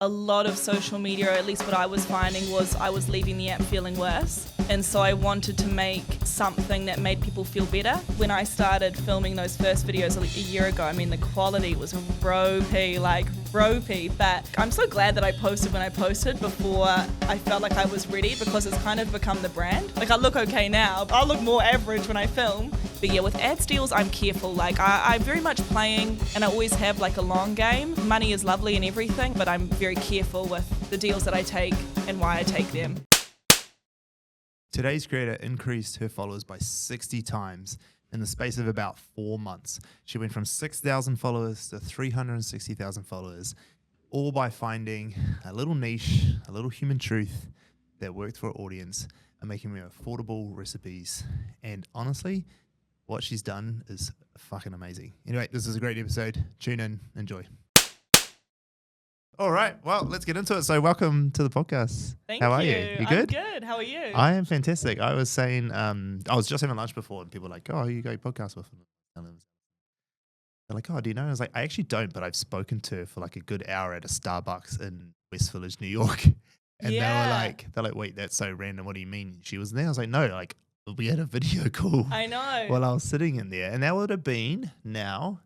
a lot of social media, or at least what I was finding, was I was leaving the app feeling worse. And so I wanted to make something that made people feel better. When I started filming those first videos a year ago, I mean, the quality was ropey, but I'm so glad that I posted when I posted before I felt like I was ready, because it's kind of become the brand. Like, I look okay now, but I look more average when I film. But yeah, with ad deals, I'm careful. Like, I'm very much playing, and I always have like a long game. Money is lovely and everything, but I'm very careful with the deals that I take and why I take them. Today's creator increased her followers by 60 times in the space of about 4 months. She went from 6,000 followers to 360,000 followers, all by finding a little niche, a little human truth that worked for her audience and making them affordable recipes. And honestly, what she's done is fucking amazing. Anyway, this is a great episode. Tune in, enjoy. All right, well, let's get into it. So welcome to the podcast. Thank How are you. you? You good? I'm good. How are you? I am fantastic. I was saying, I was just having lunch before, and people were like, oh, who you got your podcast with? They're like, oh, do you know? I was like, I actually don't, but I've spoken to her for like a good hour at a Starbucks in West Village, New York. And they're like, wait, that's so random. What do you mean she was there? I was like, no, like we had a video call. I know. While I was sitting in there. And that would have been now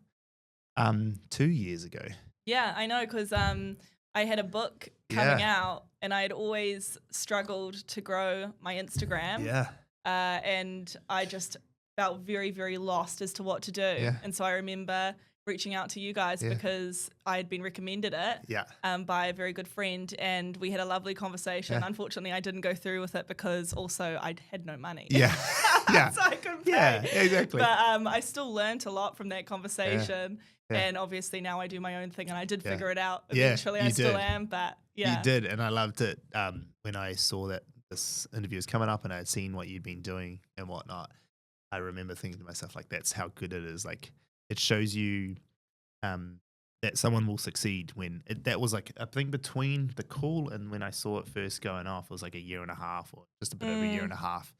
2 years ago. Yeah, I know, because I had a book coming out, and I had always struggled to grow my Instagram. Yeah. And I just felt very, very lost as to what to do. Yeah. And so I remember reaching out to you guys because I had been recommended it by a very good friend, and we had a lovely conversation. Yeah. Unfortunately, I didn't go through with it because also I had no money. Yeah. Yeah. So I couldn't pay. Yeah, exactly. But I still learnt a lot from that conversation. Yeah. And obviously now I do my own thing, and I did figure it out Yeah, eventually. I still am, but yeah. You did, and I loved it when I saw that this interview was coming up and I had seen what you'd been doing and whatnot. I remember thinking to myself, like, that's how good it is. Like, it shows you that someone will succeed when that was like, I think between the call and when I saw it first going off, it was like a year and a half or just a bit over a year and a half.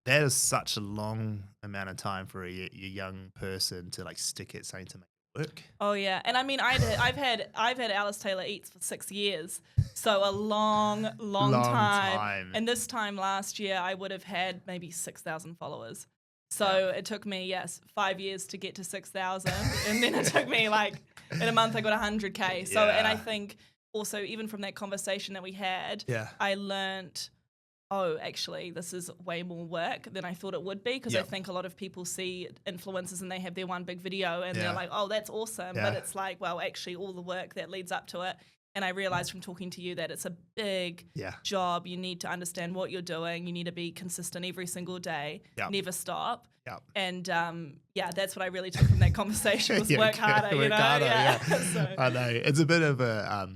That is such a long amount of time for a young person to like stick at something to make it work. Oh yeah, and I mean, I've had Alice Taylor Eats for 6 years, so a long time. And this time last year, I would have had maybe 6,000 followers. So it took me 5 years to get to 6,000, and then it took me like in a month I got 100K. So and I think also even from that conversation that we had, I learnt, oh, actually, this is way more work than I thought it would be, because I think a lot of people see influencers and they have their one big video and they're like, oh, that's awesome. But it's like, well, actually all the work that leads up to it. And I realized from talking to you that it's a big job. You need to understand what you're doing. You need to be consistent every single day, never stop. And that's what I really took from that conversation was work harder, you know? So. I know. It's a bit of a...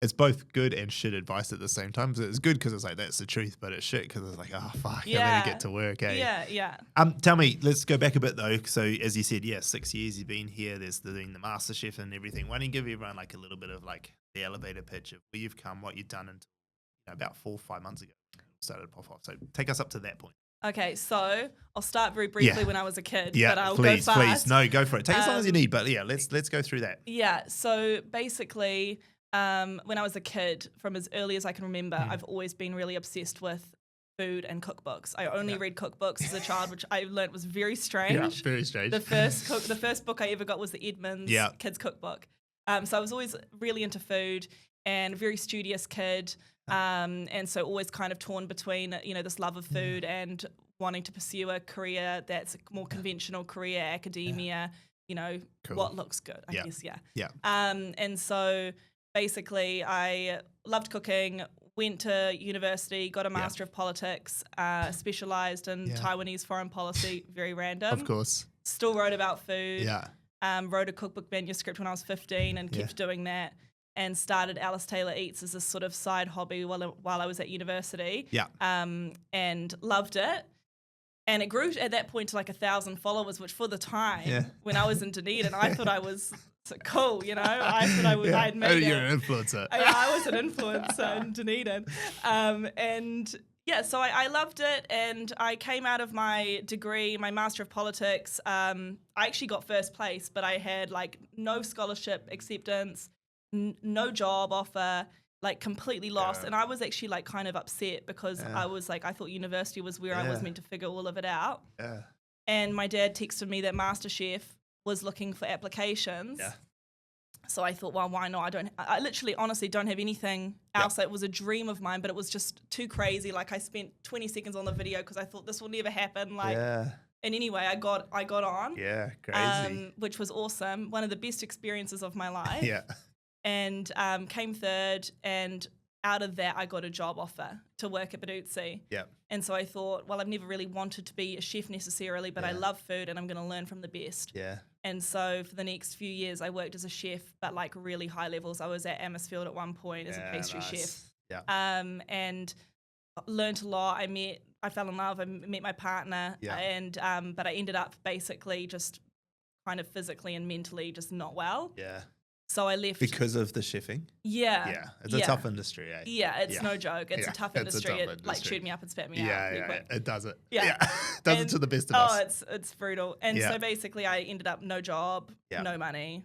it's both good and shit advice at the same time. So it's good because it's like, that's the truth, but it's shit because it's like, oh, fuck, I better get to work, eh? Yeah. Tell me, let's go back a bit though. So as you said, 6 years you've been here, there's doing the MasterChef and everything. Why don't you give everyone like a little bit of like the elevator pitch of where you've come, what you've done until about 4 or 5 months ago, started to pop off. So take us up to that point. Okay, so I'll start very briefly when I was a kid, but I'll go fast. Please, no, go for it. Take as long as you need, but let's go through that. Yeah, so basically... when I was a kid, from as early as I can remember, I've always been really obsessed with food and cookbooks. I only read cookbooks as a child, which I learnt was very strange. Yeah, very strange. The first book I ever got was the Edmonds Kids Cookbook. So I was always really into food and a very studious kid, and so always kind of torn between this love of food and wanting to pursue a career that's a more conventional career, academia. Cool. What looks good, I guess. And so. Basically, I loved cooking, went to university, got a Master of Politics, specialised in Taiwanese foreign policy, very random. Of course. Still wrote about food. Wrote a cookbook manuscript when I was 15 and kept doing that, and started Alice Taylor Eats as a sort of side hobby while I was at university. And loved it. And it grew at that point to like 1,000 followers, which for the time when I was in Dunedin, I thought I was so cool, I thought I'd made it. You're an influencer. I was an influencer in Dunedin. So I loved it, and I came out of my degree, my Master of Politics. I actually got first place, but I had like no scholarship acceptance, no job offer, like completely lost. And I was actually like kind of upset because I was like, I thought university was where I was meant to figure all of it out. Yeah. And my dad texted me that MasterChef was looking for applications. Yeah. So I thought, well, why not? I literally, honestly don't have anything else. It was a dream of mine, but it was just too crazy. Like I spent 20 seconds on the video because I thought this will never happen. Like, and anyway, I got on. Yeah, crazy. Which was awesome. One of the best experiences of my life. Yeah. And came third, and out of that, I got a job offer to work at Baduzzi. Yeah. And so I thought, well, I've never really wanted to be a chef necessarily, but I love food and I'm going to learn from the best. Yeah. And so for the next few years, I worked as a chef, but like really high levels. I was at Amersfield at one point as a pastry chef. Yeah. And learned a lot. I fell in love. I met my partner. Yeah. And but I ended up basically just kind of physically and mentally just not well. Yeah. So I left. Because of the chefing? Yeah. Yeah. It's a tough industry, eh? Yeah, it's no joke. It's a tough industry. It like chewed me up and spat me out pretty quick. It does it. Yeah. It does it to the best of us. Oh, it's brutal. And so basically I ended up no job, no money,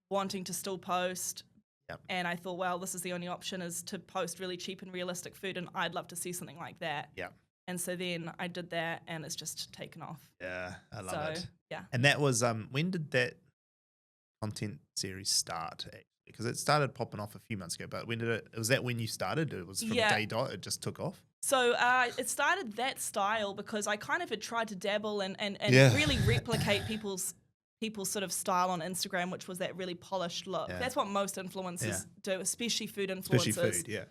wanting to still post. Yep. And I thought, well, this is the only option is to post really cheap and realistic food, and I'd love to see something like that. Yeah. And so then I did that, and it's just taken off. Yeah, I love it. Yeah. And that was when did that content series start? Because it started popping off a few months ago, but when did it? Was that when you started? It was from day dot. It just took off. So it started that style because I kind of had tried to dabble and really replicate people's sort of style on Instagram, which was that really polished look. Yeah. That's what most influencers do, especially food influencers. Especially food, yeah.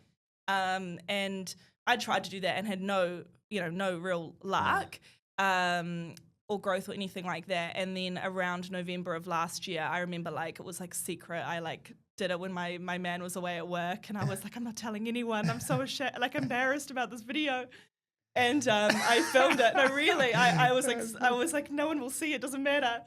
And I tried to do that and had no real luck. Or growth or anything like that. And then around November of last year, I remember like it was like secret. I like did it when my man was away at work, and I was like, I'm not telling anyone. I'm so embarrassed about this video. And I filmed it. No, really, I was like, no one will see it. Doesn't matter.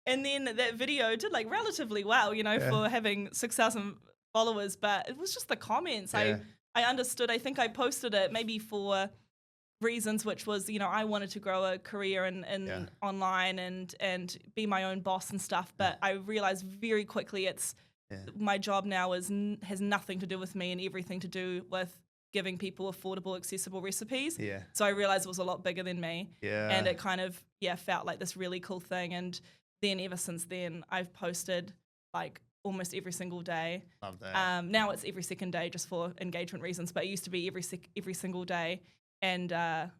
And then that video did like relatively well, for having 6,000 followers. But it was just the comments. I understood. I think I posted it maybe for reasons, which was, I wanted to grow a career in online and be my own boss and stuff. But I realized very quickly my job now has nothing to do with me and everything to do with giving people affordable, accessible recipes. Yeah. So I realized it was a lot bigger than me. Yeah. And it kind of, felt like this really cool thing. And then ever since then, I've posted like almost every single day. Love that. Now it's every second day just for engagement reasons, but it used to be every single day. And now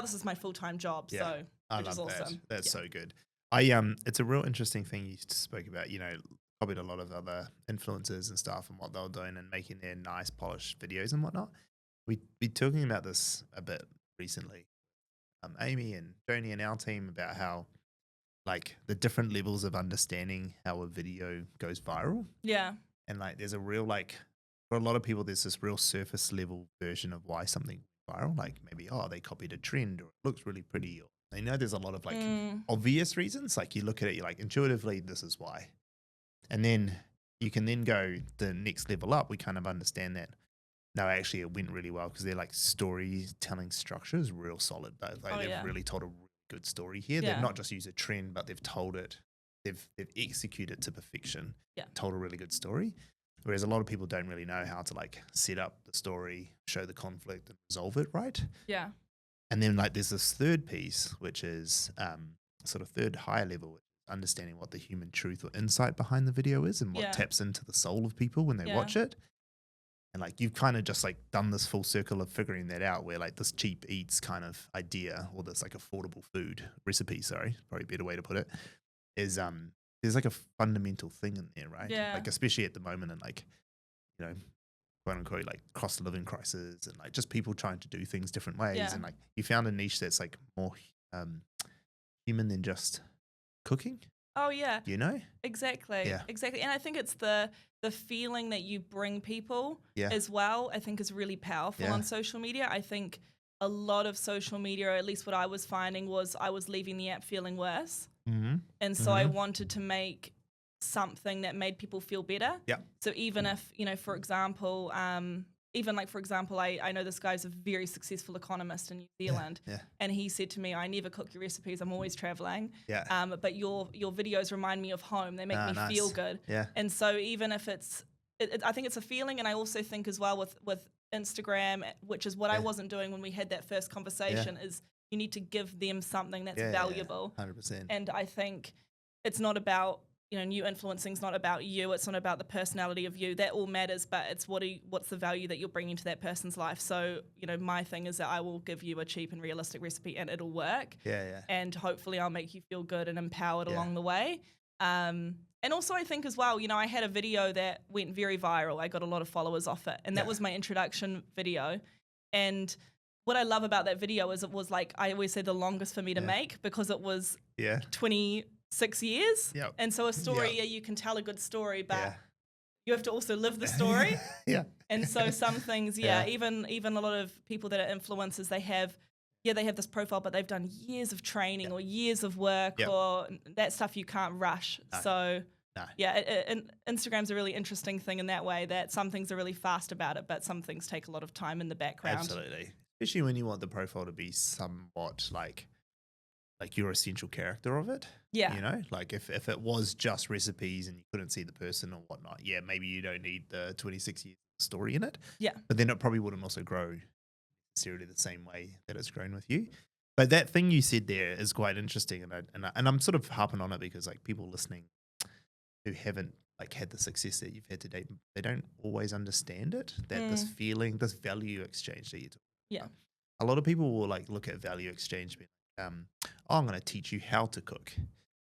this is my full-time job, so which is awesome. That's so good. It's a real interesting thing you spoke about. Copied a lot of other influencers and stuff and what they were doing and making their nice polished videos and whatnot. We talking about this a bit recently, Amy and Joni and our team, about how like the different levels of understanding how a video goes viral. Yeah, and like there's a real for a lot of people there's this real surface level version of why something viral, like maybe they copied a trend or it looks really pretty, or there's a lot of obvious reasons, like you look at it, you're like intuitively this is why, and then you can then go the next level up. We kind of understand that no, actually it went really well because their like storytelling structure is real solid. They've really told a really good story here. They've not just used a trend, but they've told it, they've executed it to perfection, told a really good story. Whereas a lot of people don't really know how to like set up the story, show the conflict and resolve it right. Yeah. And then like there's this third piece, which is sort of third higher level, understanding what the human truth or insight behind the video is and what taps into the soul of people when they watch it. And like you've kind of just like done this full circle of figuring that out, where like this cheap eats kind of idea, or this like affordable food recipe, probably a better way to put it, is there's like a fundamental thing in there, right? Yeah. Like especially at the moment, and like, quote unquote, like cost of living crisis, and like just people trying to do things different ways, and like you found a niche that's like more human than just cooking. Oh yeah. Exactly. Yeah. Exactly. And I think it's the feeling that you bring people as well, I think is really powerful on social media. I think a lot of social media, or at least what I was finding, was I was leaving the app feeling worse. Mm-hmm. And so I wanted to make something that made people feel better. Yeah. So even if, for example, I know this guy's a very successful economist in New Zealand, and he said to me, I never cook your recipes, I'm always traveling. Yeah. But your videos remind me of home. They make me feel good. Yeah. And so even if it's I think it's a feeling, and I also think as well with Instagram, which is what I wasn't doing when we had that first conversation, is you need to give them something that's valuable. 100%. And I think it's not about, new influencing is not about you. It's not about the personality of you. That all matters, but it's what's the value that you're bringing to that person's life. So, my thing is that I will give you a cheap and realistic recipe and it'll work. Yeah. And hopefully I'll make you feel good and empowered along the way. And also I think as well, I had a video that went very viral. I got a lot of followers off it. And that was my introduction video. And what I love about that video is it was like, I always say the longest for me to make because it was 26 years. Yep. And so a story, you can tell a good story, but you have to also live the story. And so some things, even a lot of people that are influencers, they have this profile, but they've done years of training or years of work or that stuff you can't rush. No. So Instagram's a really interesting thing in that way, that some things are really fast about it, but some things take a lot of time in the background. Absolutely. Especially when you want the profile to be somewhat like your essential character of it. Yeah. Like if it was just recipes and you couldn't see the person or whatnot, maybe you don't need the 26 years story in it. Yeah. But then it probably wouldn't also grow necessarily the same way that it's grown with you. But that thing you said there is quite interesting, and I'm sort of harping on it because like people listening who haven't like had the success that you've had to date, they don't always understand it. That this feeling, this value exchange that you talk about. A lot of people will like look at value exchange, being like, I'm going to teach you how to cook.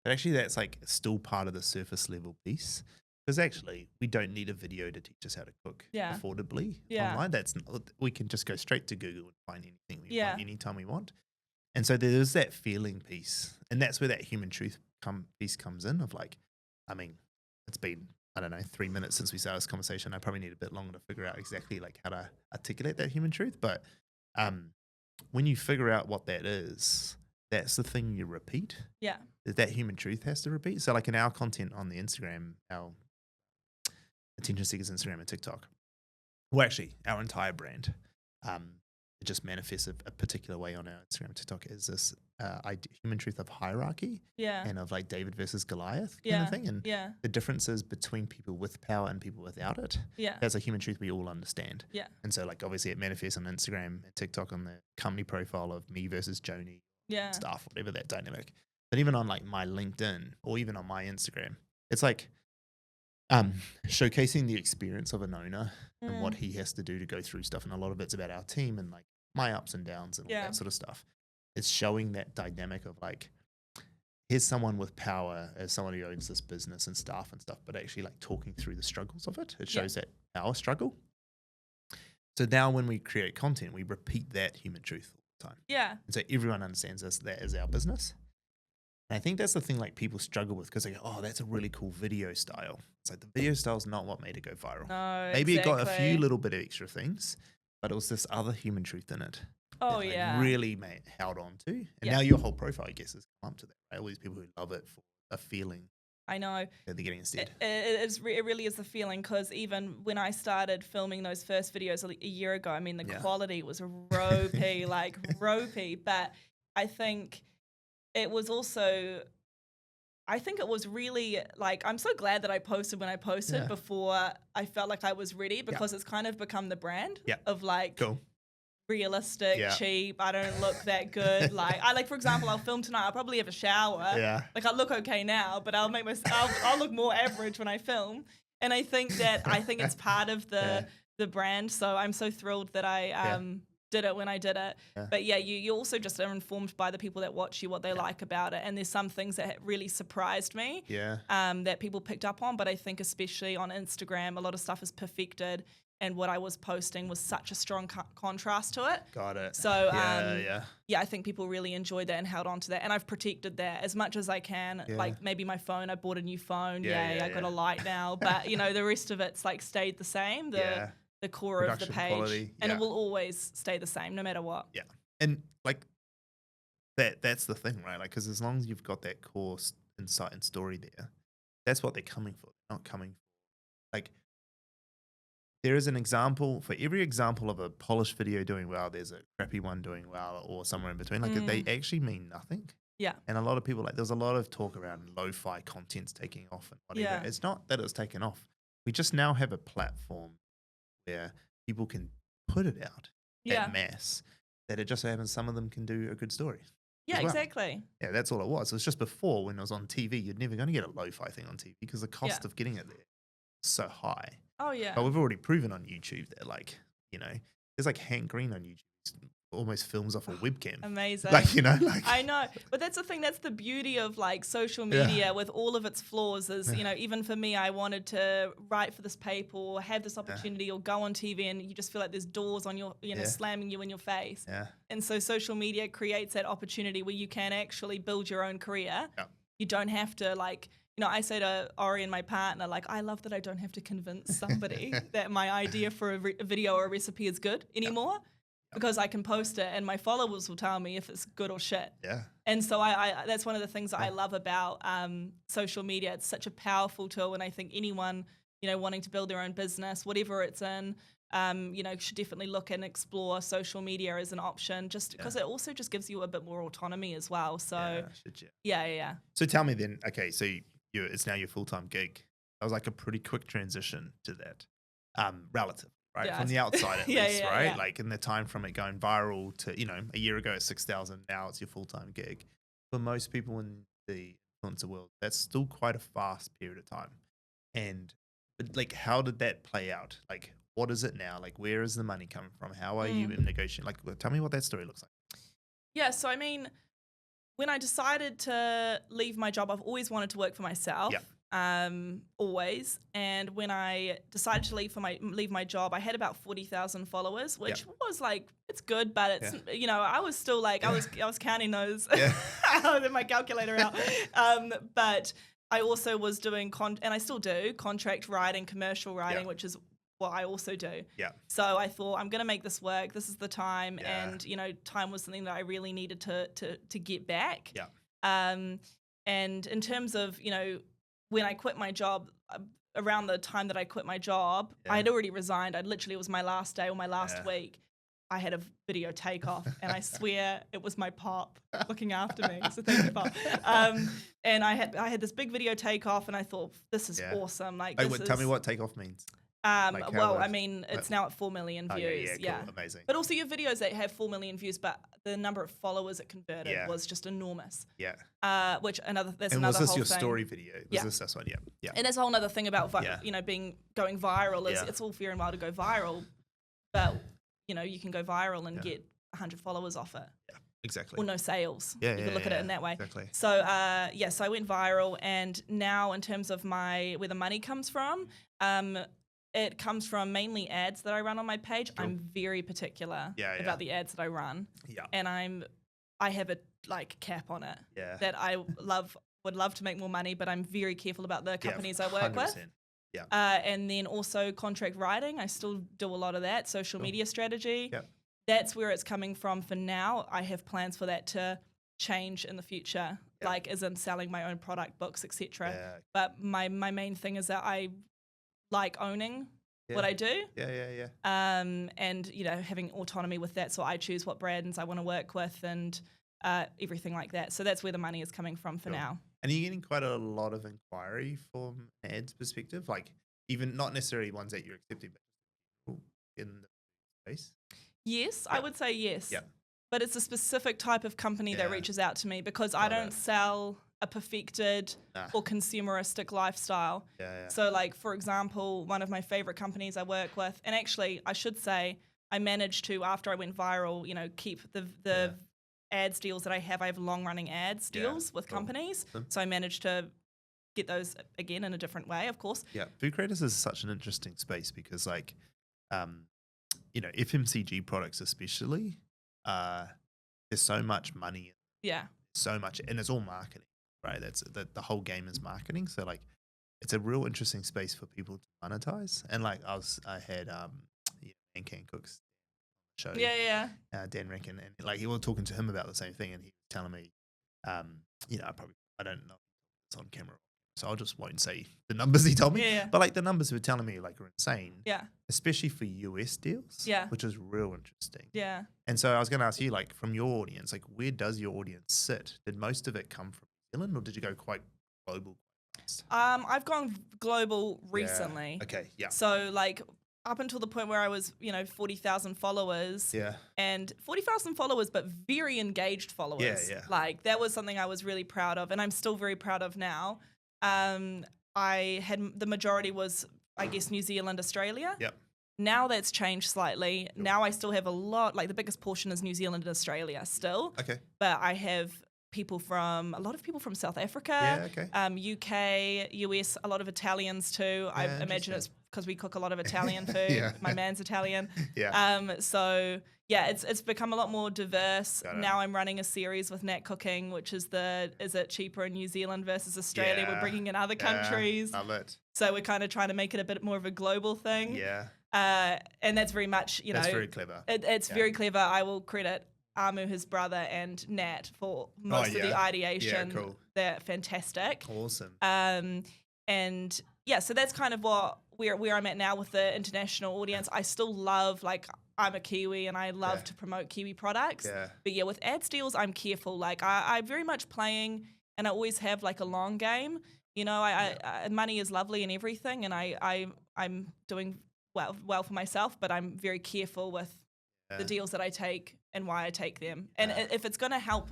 But actually, that's like still part of the surface level piece. Because actually, we don't need a video to teach us how to cook affordably online. We can just go straight to Google and find anything we want anytime we want. And so there's that feeling piece, and that's where that human truth piece comes in. Of like, I mean, it's been 3 minutes since we started this conversation. I probably need a bit longer to figure out exactly like how to articulate that human truth. But when you figure out what that is, that's the thing you repeat. Yeah, that human truth has to repeat. So like in our content on the Instagram, our Attention Seekers Instagram and TikTok, well, actually, our entire brand, it just manifests a particular way on our Instagram and TikTok is this human truth of hierarchy and of like David versus Goliath kind of thing. And the differences between people with power and people without it. That's a human truth we all understand. And so like obviously it manifests on Instagram and TikTok on the company profile of me versus Joni stuff, whatever that dynamic. But even on like my LinkedIn or even on my Instagram, it's like showcasing the experience of an owner and what he has to do to go through stuff. And a lot of it's about our team and like my ups and downs and all that sort of stuff. It's showing that dynamic of like, here's someone with power as someone who owns this business and staff and stuff, but actually like talking through the struggles of it. It shows that power struggle. So now when we create content, we repeat that human truth all the time. Yeah. And so everyone understands that as our business. And I think that's the thing like people struggle with because they go, oh, that's a really cool video style. It's like the video style is not what made it go viral. No, maybe it got a few little bit of extra things, but it was this other human truth in it. Oh, that really held on to. And now your whole profile, I guess, has come up to that. Right? All these people who love it for a feeling. I know. That they're getting instead. It really is the feeling because even when I started filming those first videos a year ago, I mean, the quality was ropey, like ropey. But I think it was also, really like, I'm so glad that I posted when I posted before I felt like I was ready because it's kind of become the brand of like realistic, cheap. I don't look that good. Like, for example, I'll film tonight. I'll probably have a shower. Like I look okay now, but I'll I'll look more average when I film. And I think it's part of the brand. So I'm so thrilled that I did it when I did it. But you also just are informed by the people that watch you, what they like about it. And there's some things that really surprised me that people picked up on. But I think especially on Instagram, a lot of stuff is perfected. And what I was posting was such a strong contrast to it. Got it. So, I think people really enjoyed that and held on to that. And I've protected that as much as I can. Like maybe my phone, I bought a new phone. I got a light now. But, the rest of it's like stayed the same. The core production of the page. Quality, and it will always stay the same no matter what. Yeah. And like that's the thing, right? Like, because as long as you've got that core insight and story there, that's what they're coming for. They're not coming for, like, there is an example for every example of a polished video doing well, there's a crappy one doing well or somewhere in between. Like they actually mean nothing. Yeah. And a lot of people, like, there's a lot of talk around lo-fi content's taking off and whatever. It's not that it's taken off. we just now have a platform where people can put it out Yeah. at mass, that it just so happens some of them can do a good story. Yeah, as well. exactly. Yeah, that's all it was. It was just before when it was on TV, you're never going to get a lo-fi thing on TV because the cost of getting it there is so high. Oh, yeah. But we've already proven on YouTube that, like, you know, there's like Hank Green on YouTube. Almost films off a webcam. Amazing. Like, you know, like I know. But that's the thing. That's the beauty of like social media with all of its flaws is, you know, even for me, I wanted to write for this paper or have this opportunity or go on TV and you just feel like there's doors on your, you know, slamming you in your face. Yeah. And so social media creates that opportunity where you can actually build your own career. Yeah. You don't have to like, you know, I say to Ori and my partner, like, I love that I don't have to convince somebody that my idea for a video or a recipe is good anymore. Because I can post it and my followers will tell me if it's good or shit. Yeah. And so I that's one of the things that I love about social media. It's such a powerful tool, and I think anyone, you know, wanting to build their own business, whatever it's in, you know, should definitely look and explore social media as an option, just because it also just gives you a bit more autonomy as well. So yeah. So tell me then, okay, so it's now your full-time gig. That was like a pretty quick transition to that, relative. Right, from the outside at least, right? Yeah. Like in the time from it going viral to, you know, a year ago at 6,000, now it's your full-time gig. For most people in the influencer world, that's still quite a fast period of time. But like, how did that play out? Like, what is it now? Like, where is the money coming from? How are you in negotiation? Like, tell me what that story looks like. Yeah, so I mean, when I decided to leave my job, I've always wanted to work for myself. Yeah. Always. And when I decided to leave my job, I had about 40,000 followers, which was like, it's good, but it's, you know, I was still like, I was counting those. I had my calculator out. But I also was doing, and I still do, contract writing, commercial writing, which is what I also do. Yeah. So I thought, I'm going to make this work. This is the time. And, you know, time was something that I really needed to get back. Yeah. And in terms of, you know, when I quit my job, around the time that I quit my job, I had already resigned. It was my last day or my last week. I had a video takeoff, and I swear it was my pop looking after me. So thank you, Pop. And I had this big video takeoff, and I thought, this is awesome. Like, tell me what takeoff means. Well, I mean, it's now at 4 million views. Yeah, cool. Amazing. But also your videos that have 4 million views, but the number of followers it converted was just enormous. Yeah. Which that's and another whole thing. Was this your story video? Was this one? Yeah. And that's a whole other thing about you know, going viral is it's all fair and well to go viral, but you know, you can go viral and get 100 followers off it. Yeah. Exactly. Or no sales. Yeah, you could look at it in that way. Exactly. So so I went viral, and now in terms of where the money comes from, it comes from mainly ads that I run on my page. Cool. I'm very particular about the ads that I run. Yeah. And I have a cap on it. Yeah. That I would love to make more money, but I'm very careful about the companies I work 100%. With. Yeah. And then also contract writing. I still do a lot of that. Social media strategy. Yeah. That's where it's coming from for now. I have plans for that to change in the future, like as in selling my own product, books, etc. Yeah. But my main thing is that I like owning what I do. Yeah. And you know, having autonomy with that, so I choose what brands I want to work with and everything like that. So that's where the money is coming from for now. And are you getting quite a lot of inquiry from an ads perspective? Like, even not necessarily ones that you're accepting, but in the space? Yes, I would say yes. Yeah. But it's a specific type of company that reaches out to me because I don't sell a perfected or consumeristic lifestyle. Yeah. So like, for example, one of my favorite companies I work with, and actually I should say I managed to, after I went viral, you know, keep the ads deals that I have. I have long running ads deals with companies. So I managed to get those again in a different way, of course. Yeah. Food creators is such an interesting space because like, you know, FMCG products especially, there's so much money. Yeah. So much, and it's all marketing, right? That's the whole game is marketing. So like, it's a real interesting space for people to monetize. And like I had Can Cooks show. Yeah. Dan Rankin, and like, we were talking to him about the same thing, and he was telling me, you know, I don't know if it's on camera, so I just won't say the numbers he told me. Yeah. But like, the numbers he were telling me like are insane. Yeah. Especially for US deals. Yeah. Which is real interesting. Yeah. And so I was going to ask you, like, from your audience, like, where does your audience sit? Did most of it come from New Zealand, or did you go quite global? I've gone global recently. Yeah. Okay. Yeah. So like up until the point where I was, 40,000 followers. Yeah. And 40,000 followers, but very engaged followers. Yeah. Like that was something I was really proud of, and I'm still very proud of now. I had the majority was, I guess, New Zealand, Australia. Yep. Now that's changed slightly. Now I still have a lot, like the biggest portion is New Zealand and Australia still. Okay. But I have a lot of people from South Africa, UK, US, a lot of Italians too. I imagine it's because we cook a lot of Italian food. Yeah. My man's Italian. Yeah. So yeah, it's become a lot more diverse. Now I'm running a series with Nat Cooking, which is is it cheaper in New Zealand versus Australia? Yeah. We're bringing in other countries. Love it. So we're kind of trying to make it a bit more of a global thing. Yeah. And that's very much, That's very clever. It's very clever. I will credit Amu, his brother, and Nat for most of the ideation. Yeah, cool. They're fantastic. Awesome. And yeah, so that's kind of where I'm at now with the international audience. I still love, like, I'm a Kiwi and I love to promote Kiwi products. Yeah. But yeah, with ads deals, I'm careful. Like I'm very much playing, and I always have like a long game. I money is lovely and everything, and I'm doing well for myself, but I'm very careful with the deals that I take and why I take them. And if it's going to help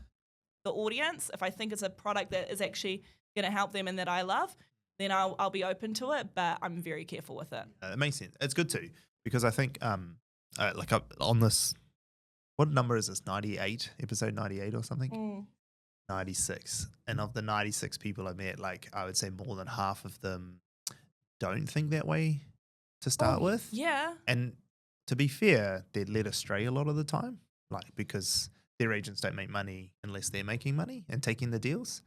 the audience, if I think it's a product that is actually going to help them and that I love, then I'll be open to it, but I'm very careful with it. It makes sense. It's good too, because I think on this, what number is this? 98, episode 98 or something? 96. And of the 96 people I met, like I would say more than half of them don't think that way to start with. Yeah. And to be fair, they're led astray a lot of the time, like because their agents don't make money unless they're making money and taking the deals.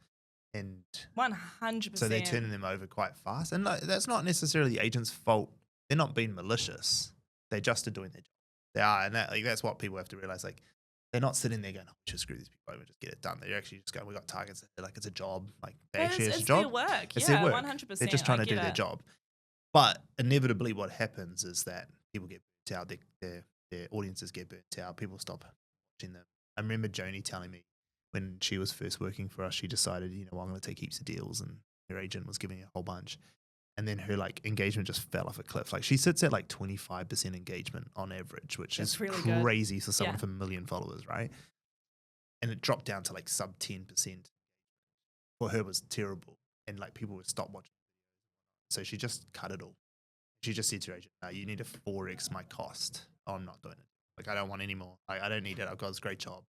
And 100%. so they're turning them over quite fast. And like, that's not necessarily the agent's fault. They're not being malicious. They just are doing their job. They are. And that's what people have to realize. Like, they're not sitting there going, oh, we should screw these people over, just get it done. They're actually just going, we got targets. They're like, it's a job. Like, they actually it's a job. Their work. It's their work. 100%. They're just trying to do their job. But inevitably what happens is that people get burnt out. Their audiences get burnt out. People stop watching them. I remember Joni telling me when she was first working for us, she decided, I'm going to take heaps of deals, and her agent was giving her a whole bunch. And then her like engagement just fell off a cliff. Like she sits at like 25% engagement on average, which is really crazy good. for someone with 1 million followers, right? And it dropped down to like sub 10%. For her was terrible. And like people would stop watching. So she just cut it all. She just said to her agent, no, you need to 4x my cost. Oh, I'm not doing it. Like I don't want any more. I don't need it. I've got this great job.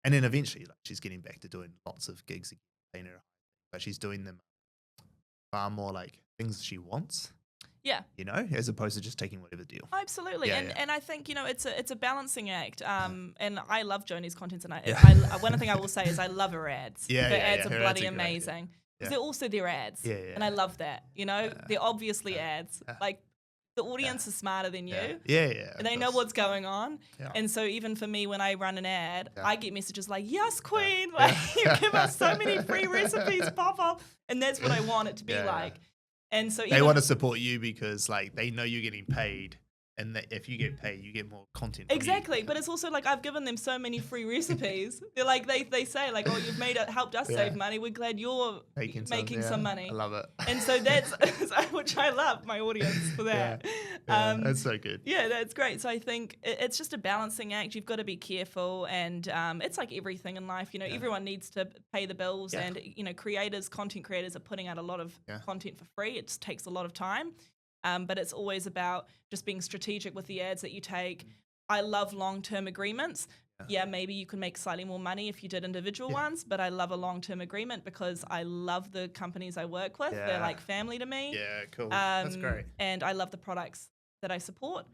And then eventually like she's getting back to doing lots of gigs again, but she's doing them far more like things she wants. Yeah. As opposed to just taking whatever deal. Absolutely. And I think, it's a balancing act. And I love Joni's content. And one thing I will say is I love her ads. Her ads are bloody amazing. Because they're also their ads. Yeah. And I love that. They're obviously ads. Like the audience is smarter than you. Yeah. And they know what's going on. Yeah. And so even for me, when I run an ad, I get messages like, yes, queen. Like you give us so many free recipes, pop up. And that's what I want it to be like. And so they want to support you because like they know you're getting paid, and that if you get paid, you get more content. Exactly, but it's also like I've given them so many free recipes. They're like they say like, oh, you've helped us save money. We're glad you're making some money. I love it. And so that's which I love my audience for that. That's so good. Yeah, that's great. So I think it's just a balancing act. You've got to be careful, and it's like everything in life. Everyone needs to pay the bills, and content creators are putting out a lot of content for free. It just takes a lot of time. But it's always about just being strategic with the ads that you take. I love long-term agreements. Yeah, maybe you can make slightly more money if you did individual ones, but I love a long-term agreement because I love the companies I work with. They're like family to me. Yeah, cool. That's great. And I love the products that I support.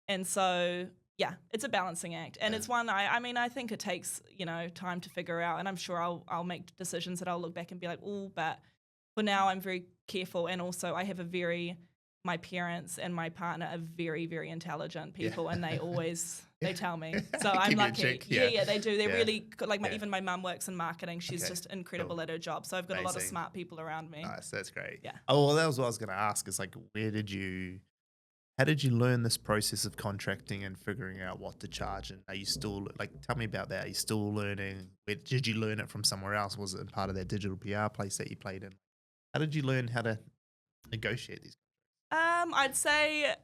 And so, yeah, it's a balancing act. And it's one, I think it takes, time to figure out. And I'm sure I'll make decisions that I'll look back and be like, oh, but for now I'm very careful. And also I have my parents and my partner are very, very intelligent people, and they always they tell me. So I'm lucky. Yeah, they do. They're really like even my mum works in marketing. She's just incredible at her job. So I've got a lot of smart people around me. Nice, that's great. Yeah. Oh, well, that was what I was going to ask. Is like, how did you learn this process of contracting and figuring out what to charge? And are you still tell me about that? Are you still learning? Did you learn it from somewhere else? Was it part of that digital PR place that you played in? How did you learn how to negotiate these? I'd say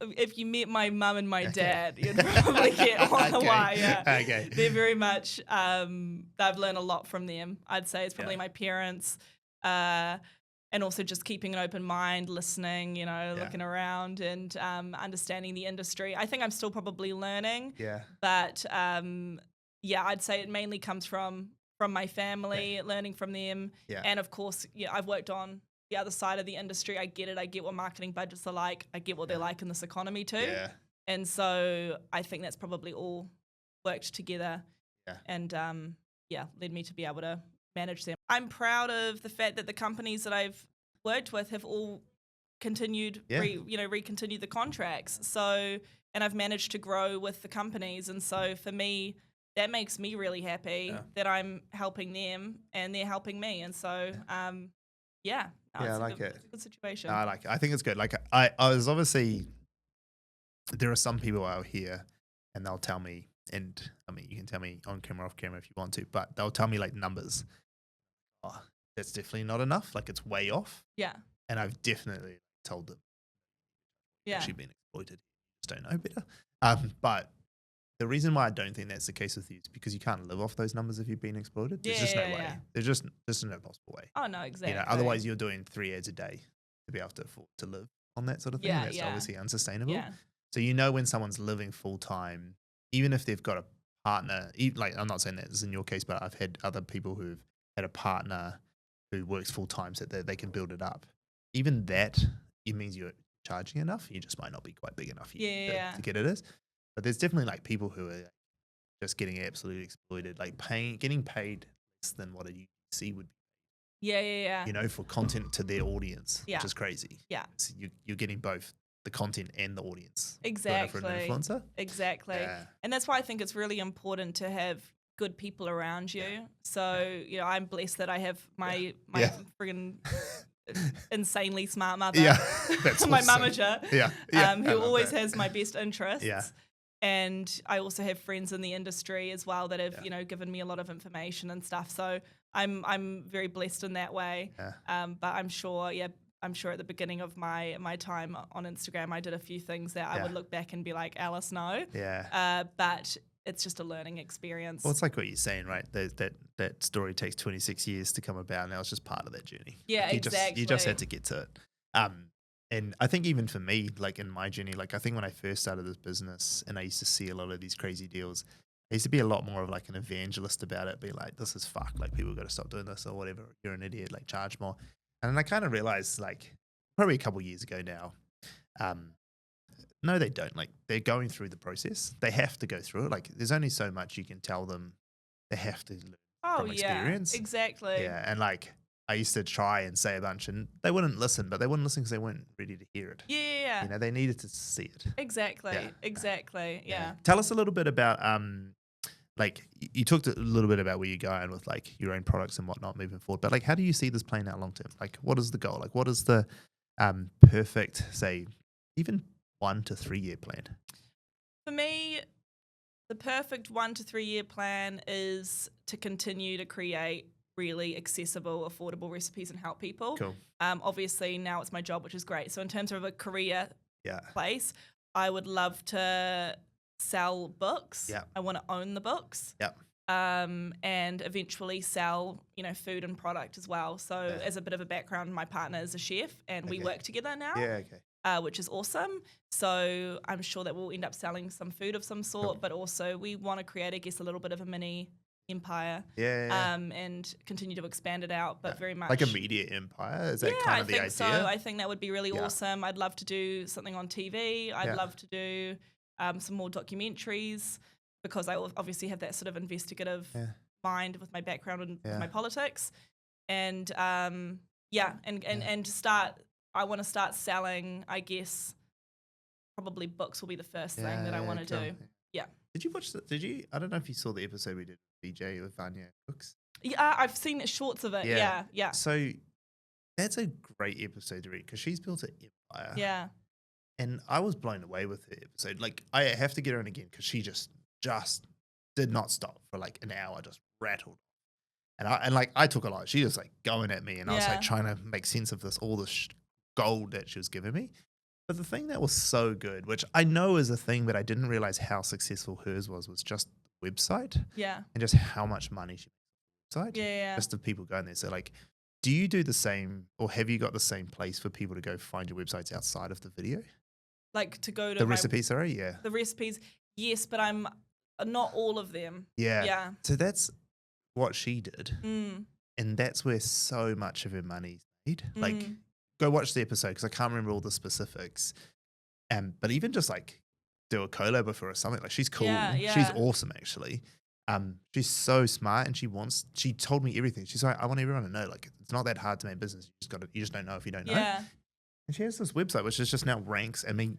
if you met my mum and my dad, you'd probably get on why. Yeah. Okay. They're very much, I've learned a lot from them. I'd say it's probably my parents, and also just keeping an open mind, listening, looking around and understanding the industry. I think I'm still probably learning. Yeah. But I'd say it mainly comes from my family, learning from them. Yeah. And of course, I've worked on the other side of the industry. I get it. I get what marketing budgets are like. I get what they're like in this economy too. Yeah. And so I think that's probably all worked together. Yeah. And led me to be able to manage them. I'm proud of the fact that the companies that I've worked with have all continued, recontinued the contracts. So, and I've managed to grow with the companies. And so for me, that makes me really happy that I'm helping them and they're helping me. And so, I like it. It's a good situation. No, I like it. I think it's good. Like I was obviously, there are some people out here and they'll tell me, and I mean, you can tell me on camera, off camera if you want to, but they'll tell me like numbers. Oh, that's definitely not enough. Like it's way off. Yeah. And I've definitely told them. Yeah. Actually been exploited. You just don't know better. But the reason why I don't think that's the case with you is because you can't live off those numbers if you've been exploited. There's just no way. There's just no possible way. Oh no, exactly. Otherwise you're doing 3 ads a day to be able to afford to live on that sort of thing. Yeah, That's obviously unsustainable. Yeah. So when someone's living full time, even if they've got a partner, like I'm not saying that is in your case, but I've had other people who've had a partner who works full time so that they can build it up. Even that, it means you're charging enough. You just might not be quite big enough to get it as. But there's definitely like people who are just getting absolutely exploited, like getting paid less than what a UGC would be. Yeah. For content to their audience, which is crazy. Yeah. So you're getting both the content and the audience. Exactly. For an influencer. Exactly. Yeah. And that's why I think it's really important to have good people around you. Yeah. So, I'm blessed that I have my friggin' insanely smart mother. Yeah. That's my awesome. mamager. Yeah. Who always has my best interests. Yeah. And I also have friends in the industry as well that have, given me a lot of information and stuff. So I'm very blessed in that way. Yeah. But I'm sure at the beginning of my time on Instagram, I did a few things that I would look back and be like, Alice, no. Yeah. But it's just a learning experience. Well, it's like what you're saying, right? That story takes 26 years to come about, and now it's just part of that journey. Yeah, exactly. You just had to get to it. And I think even for me, like in my journey, like I think when I first started this business and I used to see a lot of these crazy deals, I used to be a lot more of like an evangelist about it, be like, this is fuck, like people got to stop doing this or whatever. You're an idiot, like charge more. And then I kind of realized like probably a couple years ago now, no, they don't. Like they're going through the process. They have to go through it. Like there's only so much you can tell them. They have to learn from experience. Exactly. Yeah, and like I used to try and say a bunch and they wouldn't listen, but they wouldn't listen because they weren't ready to hear it. Yeah. They needed to see it. Exactly. Yeah. Tell us a little bit about like you talked a little bit about where you're going with like your own products and whatnot moving forward, but like how do you see this playing out long term? Like what is the goal? Like what is the perfect, say, even 1 to 3 year plan? For me, the perfect 1 to 3 year plan is to continue to create really accessible, affordable recipes and help people. Cool. Obviously now it's my job, which is great. So in terms of a career place, I would love to sell books. Yeah. I want to own the books. Yeah. And eventually sell, food and product as well. So as a bit of a background, my partner is a chef and we work together now. Yeah, okay. Which is awesome. So I'm sure that we'll end up selling some food of some sort, but also we want to create, I guess, a little bit of a mini empire. And continue to expand it out, but very much like a media empire. Is that kind of the idea? So. I think that would be really awesome. I'd love to do something on TV. I'd love to do some more documentaries because I obviously have that sort of investigative mind with my background and with my politics. And and to start, I want to start selling, I guess, probably books will be the first thing that I want to do. Yeah. Did you watch I don't know if you saw the episode we did with BJ with Vanya Books. Yeah, I've seen shorts of it. Yeah. So that's a great episode to read because she's built an empire. Yeah. And I was blown away with the episode. Like, I have to get her in again because she just did not stop for like an hour, just rattled. And like I took a lot. She was like going at me, and I was Yeah. like trying to make sense of this, all this gold that she was giving me. But the thing that was so good, which I know is a thing, but I didn't realize how successful hers was just the website Yeah. and just how much money she makes on the website. Yeah. Just of people going there. So like, do you do the same, or have you got the same place for people to go find your websites outside of the video? Like to go to The recipes, sorry, yeah. The recipes, yes, but I'm not all of them. Yeah. Yeah. So that's what she did. Mm. And that's where so much of her money's made. Like, Mm. go watch the episode because I can't remember all the specifics. But even just like do a collab with her or something. Like, she's cool. Yeah, yeah. She's awesome, actually. She's so smart, and she told me everything. She's like, I want everyone to know, like, it's not that hard to make business. You just don't know if you don't know. Yeah. And she has this website which is just now ranks. I mean,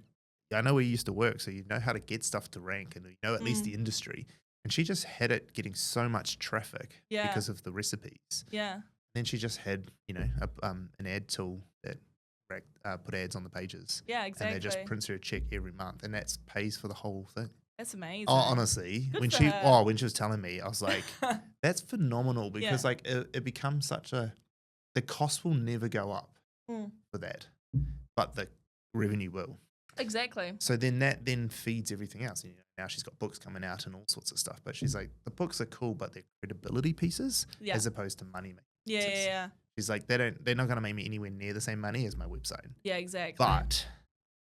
I know where you used to work, so you know how to get stuff to rank, and you know at least the industry. And she just had it getting so much traffic because of the recipes. Yeah. Then she just had, you know, an ad tool that put ads on the pages. Yeah, exactly. And they just prints her a check every month, and that pays for the whole thing. That's amazing. Oh, honestly, Good when for she her. when she was telling me, I was like, that's phenomenal, because like it becomes the cost will never go up for that, but the revenue will. Exactly. So then that then feeds everything else. You know, now she's got books coming out and all sorts of stuff. But she's like, the books are cool, but they're credibility pieces as opposed to money making pieces. Yeah. She's like, they're not going to make me anywhere near the same money as my website. Yeah, exactly. But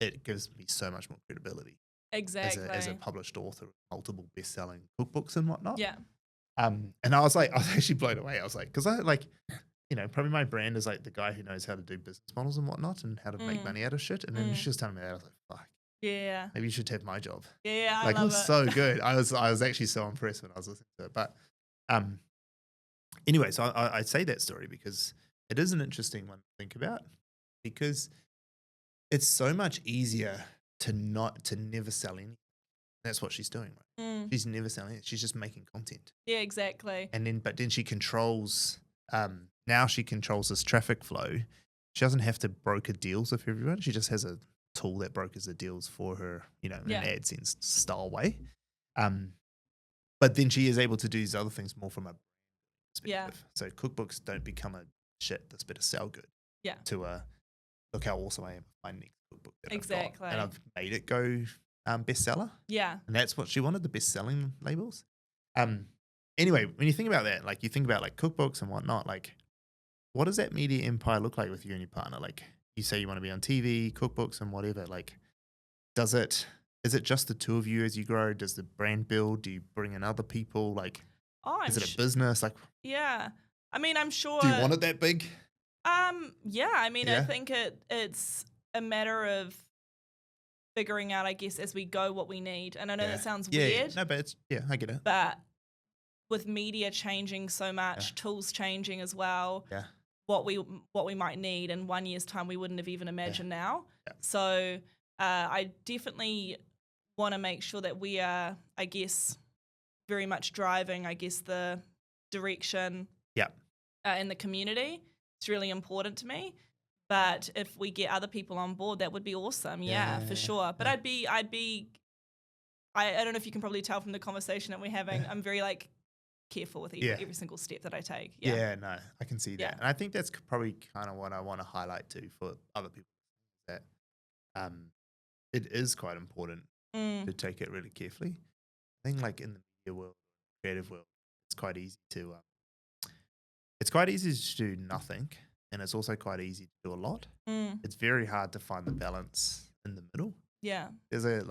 it gives me so much more credibility. Exactly. As a published author of multiple best-selling cookbooks and whatnot. Yeah. And I was actually blown away. I was like, because I like, you know, probably my brand is like the guy who knows how to do business models and whatnot and how to make money out of shit. And then she was telling me that, I was like, fuck. Yeah. Maybe you should have my job. Yeah, like, I love it was so good. I was actually so impressed when I was listening to it. But anyway, so I say that story because it is an interesting one to think about, because it's so much easier to never sell anything. That's what she's doing, right? She's never selling it. She's just making content. Yeah, exactly. But then she controls. Now she controls this traffic flow. She doesn't have to broker deals with everyone. She just has a tool that brokers the deals for her, you know, in an AdSense style way. But then she is able to do these other things more from a perspective. So cookbooks don't become a shit that's better sell good. Yeah. To look how awesome I am with my next cookbook that I've got. And I've made it go bestseller. Yeah. And that's what she wanted, the best-selling labels. Anyway, when you think about that, like you think about like cookbooks and whatnot, like what does that media empire look like with you and your partner? Like you say you want to be on TV, cookbooks and whatever, like is it just the two of you as you grow? Does the brand build? Do you bring in other people? Like, is it a business? Like, yeah. I mean, I'm sure. Do you want it that big? Yeah. I mean, I think it's a matter of figuring out, I guess, as we go what we need. And I know that sounds weird. No, but I get it. But with media changing so much, tools changing as well, what we might need in 1 year's time we wouldn't have even imagined now. Yeah. So I definitely want to make sure that we are, I guess, very much driving, I guess, the direction in the community. It's really important to me. But if we get other people on board, that would be awesome. Yeah, for sure. But I don't know if you can probably tell from the conversation that we're having, I'm very like careful with every single step that I take. Yeah, no, I can see that. And I think that's probably kind of what I want to highlight too for other people, that it is quite important to take it really carefully. I think like in the media world, creative world, it's quite easy to do nothing, and it's also quite easy to do a lot. It's very hard to find the balance in the middle. Yeah. There's a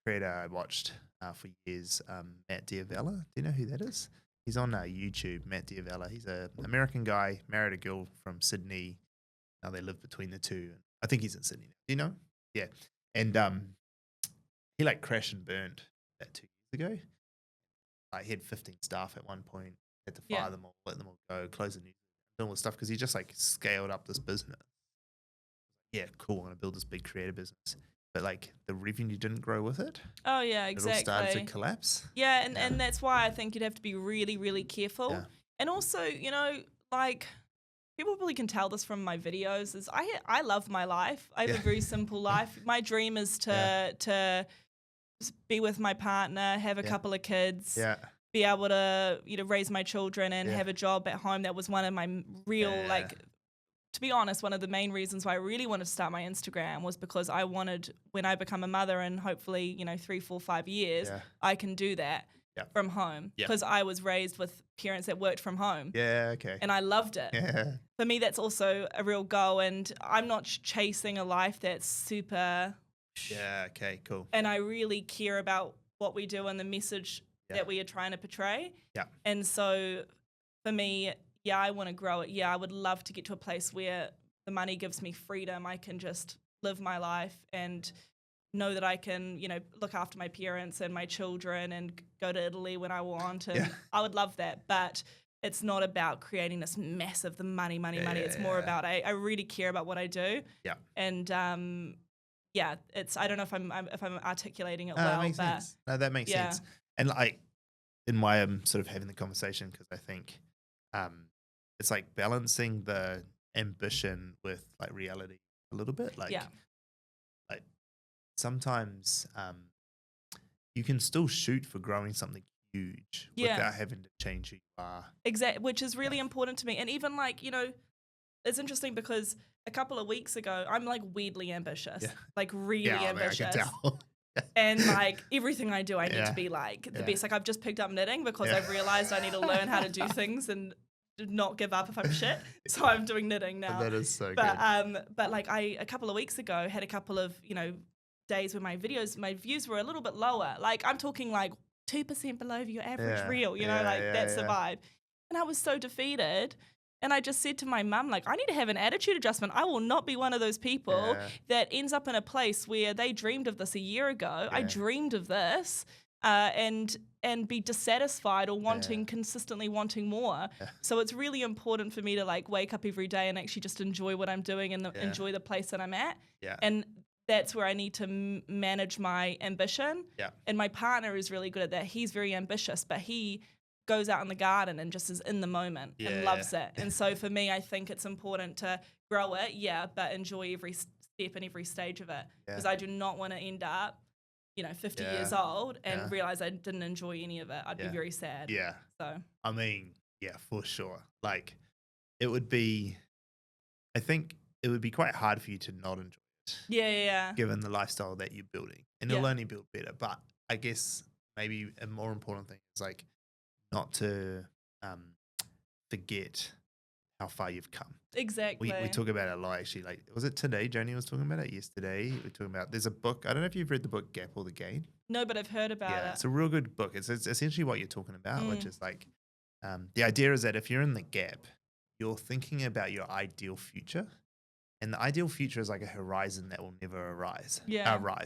creator I watched for years, Matt Diavella. Do you know who that is? He's on YouTube, Matt Diavella. He's an American guy, married a girl from Sydney. Now they live between the two. I think he's in Sydney now. Do you know? Yeah. And he like crashed and burned that 2 years ago. Like he had 15 staff at one point, had to fire them all, let them all go, close the news, all this stuff, because he just like scaled up this business. Yeah, cool, I'm going to build this big creative business. But like the revenue didn't grow with it. Oh yeah, exactly. It all started to collapse. Yeah, and that's why I think you'd have to be really, really careful. Yeah. And also, you know, like people probably can tell this from my videos, is I love my life. I have a very simple life. My dream is to be with my partner, have a couple of kids. Yeah. be able to, raise my children and Yeah. have a job at home. That was one of my real, Yeah. to be honest, one of the main reasons why I really wanted to start my Instagram was because I wanted, when I become a mother in hopefully, 3, 4, 5 years, Yeah. I can do that from home. Yeah. Because I was raised with parents that worked from home. Yeah, okay. And I loved it. Yeah. For me, that's also a real goal. And I'm not chasing a life that's super. Yeah, okay, cool. And I really care about what we do and the message that we are trying to portray. Yeah. And so for me, I want to grow it. Yeah, I would love to get to a place where the money gives me freedom. I can just live my life and know that I can, look after my parents and my children and go to Italy when I want. And I would love that. But it's not about creating this massive, the money. It's more about I really care about what I do. Yeah. And it's, I don't know if I'm articulating it That well, makes but sense. No, that makes sense. And like, in why I'm sort of having the conversation, because I think it's like balancing the ambition with like reality a little bit. Like sometimes you can still shoot for growing something huge without having to change who you are. Exactly, which is really important to me. And even like, it's interesting because a couple of weeks ago, I'm like weirdly ambitious, like really ambitious. I can tell. And like everything I do, I need to be like the best. Like I've just picked up knitting because I've realized I need to learn how to do things and not give up if I'm shit. So I'm doing knitting now. That is so good. But like a couple of weeks ago had a couple of, days where my views were a little bit lower. Like I'm talking like 2% below your average reel, that's the vibe. And I was so defeated. And I just said to my mum, like, I need to have an attitude adjustment. I will not be one of those people that ends up in a place where they dreamed of this a year ago. I dreamed of this and be dissatisfied or consistently wanting more. So it's really important for me to like wake up every day and actually just enjoy what I'm doing and enjoy the place that I'm at. And that's where I need to manage my ambition. And my partner is really good at that. He's very ambitious, but he goes out in the garden and just is in the moment and loves it. And so for me, I think it's important to grow it, but enjoy every step and every stage of it. Because I do not want to end up, 50 years old and realize I didn't enjoy any of it. I'd be very sad. Yeah. So I mean, for sure. Like I think it would be quite hard for you to not enjoy it. Yeah. Given the lifestyle that you're building. And it'll only build better. But I guess maybe a more important thing is like not to forget how far you've come. Exactly. We talk about it a lot, actually. Like, was it today? Joni was talking about it yesterday. We're talking about, there's a book. I don't know if you've read the book Gap or the Gain. No, but I've heard about it. It's a real good book. It's essentially what you're talking about, which is like, the idea is that if you're in the gap, you're thinking about your ideal future. And the ideal future is like a horizon that will never arrive.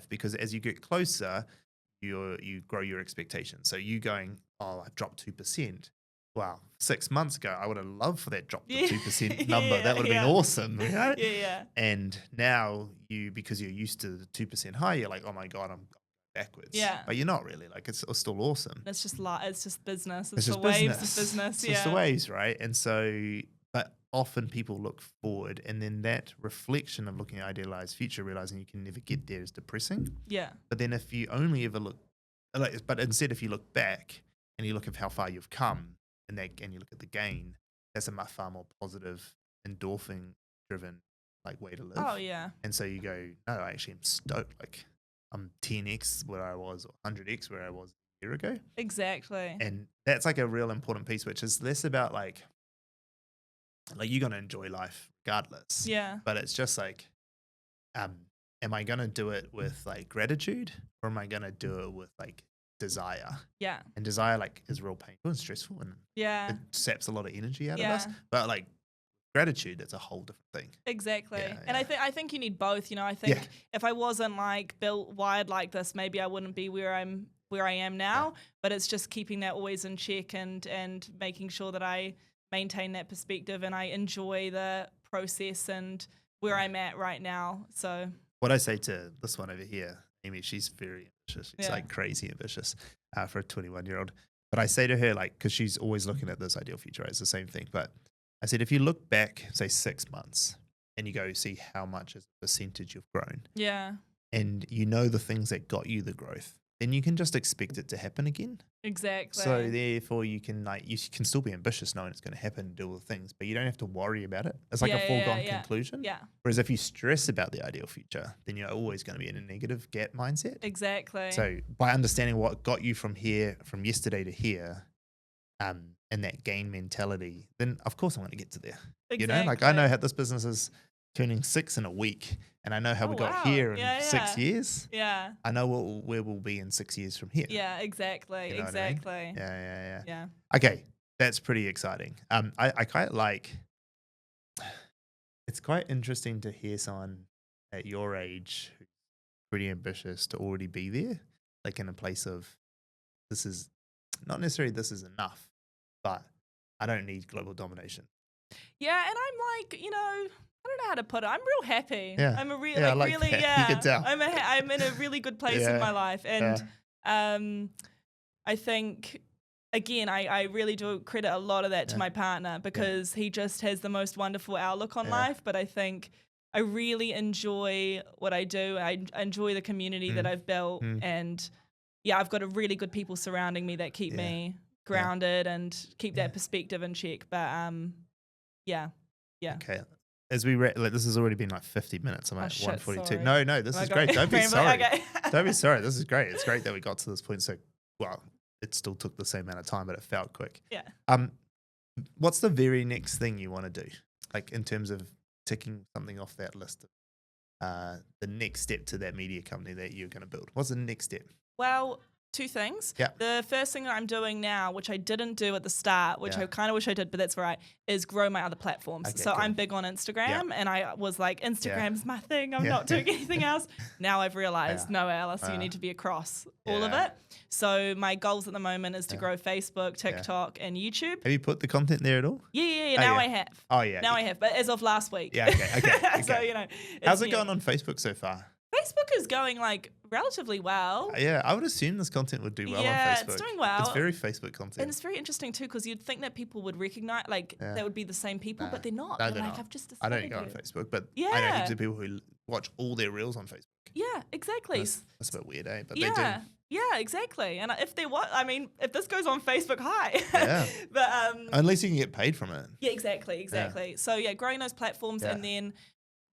Because as you get closer, you grow your expectations. So you going, I've dropped 2%. Wow, 6 months ago, I would have loved for that drop to 2% number. That would have been awesome, right? And now because you're used to the 2% high, you're like, oh my God, I'm backwards. But you're not really. Like it's still awesome. It's just business. It's the waves of business. It's just the waves, right? And so, but often people look forward, and then that reflection of looking at idealized future, realizing you can never get there, is depressing. But then if you only ever look, but instead if you look back and you look at how far you've come, and you look at the gain, that's a much far more positive, endorphin driven like way to live. Oh yeah. And so you go, no, I actually am stoked. Like I'm 10x where I was, or 100x where I was a year ago. Exactly. And that's like a real important piece, which is less about like you're gonna enjoy life regardless. But it's just like, am I gonna do it with like gratitude, or am I gonna do it with like desire? And desire like is real painful and stressful, and it saps a lot of energy out of us. But like gratitude, that's a whole different thing. Exactly. And I think you need both. I think if I wasn't like wired like this, maybe I wouldn't be where I am now. But it's just keeping that always in check and making sure that I maintain that perspective and I enjoy the process and where I'm at right now. So what I say to this one over here, Amy, she's very ambitious. She's like crazy ambitious for a 21-year-old. But I say to her, like, because she's always looking at this ideal future, right? It's the same thing. But I said, if you look back, say 6 months, and you go see how much as a percentage you've grown. And you know the things that got you the growth. then you can just expect it to happen again. Exactly. So therefore you can still be ambitious knowing it's going to happen and do all the things, but you don't have to worry about it. It's like a foregone conclusion. Yeah. Whereas if you stress about the ideal future, then you're always going to be in a negative gap mindset. Exactly. So by understanding what got you from yesterday to here, and that gain mentality, then of course I'm going to get to there. Exactly. You know, like I know how this business is turning 6 in a week, and I know how we got here in 6 years. Yeah. I know where we'll be in 6 years from here. Yeah, exactly. You know exactly. what I mean? Yeah. Okay, that's pretty exciting. I quite like. It's quite interesting to hear someone at your age who's pretty ambitious to already be there, like in a place of this is not necessarily this is enough, but I don't need global domination. Yeah, and I'm like, I don't know how to put it. I'm real happy. Yeah. I'm a really, I like really, that. yeah. You can tell. I'm in a really good place in my life, and I think, again, I really do credit a lot of that to my partner because he just has the most wonderful outlook on life. But I think I really enjoy what I do. I enjoy the community that I've built, and I've got a really good people surrounding me that keep me grounded and keep that perspective in check. But yeah. Okay. As we this has already been like 50 minutes. I'm at 1:42. Sorry. No, this is great. Don't be sorry. Okay. Don't be sorry. This is great. It's great that we got to this point. So, it still took the same amount of time, but it felt quick. Yeah. What's the very next thing you want to do? Like in terms of ticking something off that list, the next step to that media company that you're going to build. What's the next step? Well, two things. Yeah. The first thing that I'm doing now, which I didn't do at the start, which I kind of wish I did, but that's right, is grow my other platforms. Okay, so cool. I'm big on Instagram, and I was like, Instagram's my thing. I'm not doing anything else. Now I've realized, no, Alice, you need to be across all of it. So my goals at the moment is to grow Facebook, TikTok, and YouTube. Have you put the content there at all? Yeah. Now I have. Oh, yeah. Now I have, but as of last week. Yeah, okay. So, how's it going on Facebook so far? Facebook is going like relatively well. Yeah, I would assume this content would do well on Facebook. Yeah, it's doing well. It's very Facebook content. And it's very interesting too because you'd think that people would recognize, that would be the same people, but they're not. No, they're like, not. I've just I decided don't go on Facebook, but Yeah. I know heaps of people who watch all their reels on Facebook. Yeah, exactly. That's a bit weird, eh? But they do. Yeah, exactly. And if they if this goes on Facebook, hi. Yeah. But unless you can get paid from it. Yeah, exactly. Yeah. So growing those platforms and then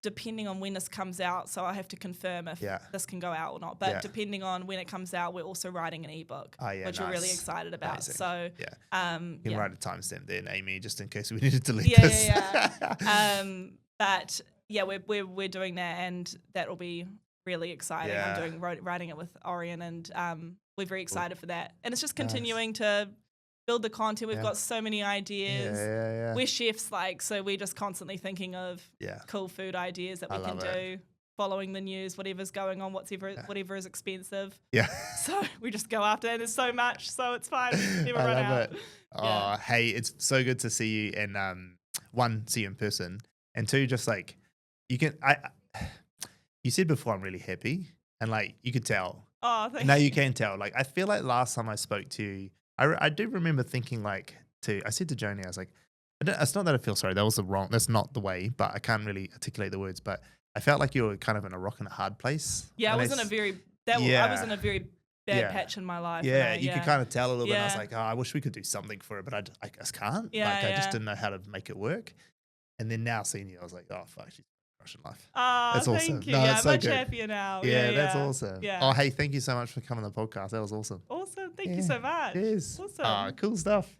depending on when this comes out, so I have to confirm if this can go out or not. But depending on when it comes out, we're also writing an ebook, which we're really excited about. Amazing. So you can write a timestamp there, Amy, just in case we need to delete this. But we're doing that, and that will be really exciting. I'm writing it with Orion, and we're very excited for that. And it's just continuing to build the content. We've got so many ideas. We're chefs, so we're just constantly thinking of cool food ideas that we can do, following the news, whatever's going on, whatever is expensive. Yeah. So we just go after it. There's so much, so it's fine. Never run out. It. Oh, hey, it's so good to see you, and one, see you in person, and two, just like you can. You said before, I'm really happy, and you could tell. Oh, thank you. Now you can tell. I feel like last time I spoke to you, I do remember thinking I said to Joni, I was like, it's not that I feel sorry. That's not the way, but I can't really articulate the words. But I felt like you were kind of in a rock and a hard place. Yeah, I was in a very bad patch in my life. Yeah, you could kind of tell a little bit. And I was like, I wish we could do something for it, but I just can't. I just didn't know how to make it work. And then now seeing you, I was like, oh, fuck, she's crushing life. Oh, that's awesome. Thank you. No, I'm so much good. happier now. Yeah, that's awesome. Yeah. Oh, hey, thank you so much for coming on the podcast. That was awesome. Awesome. Thank you so much. Yes. Awesome. Cool stuff.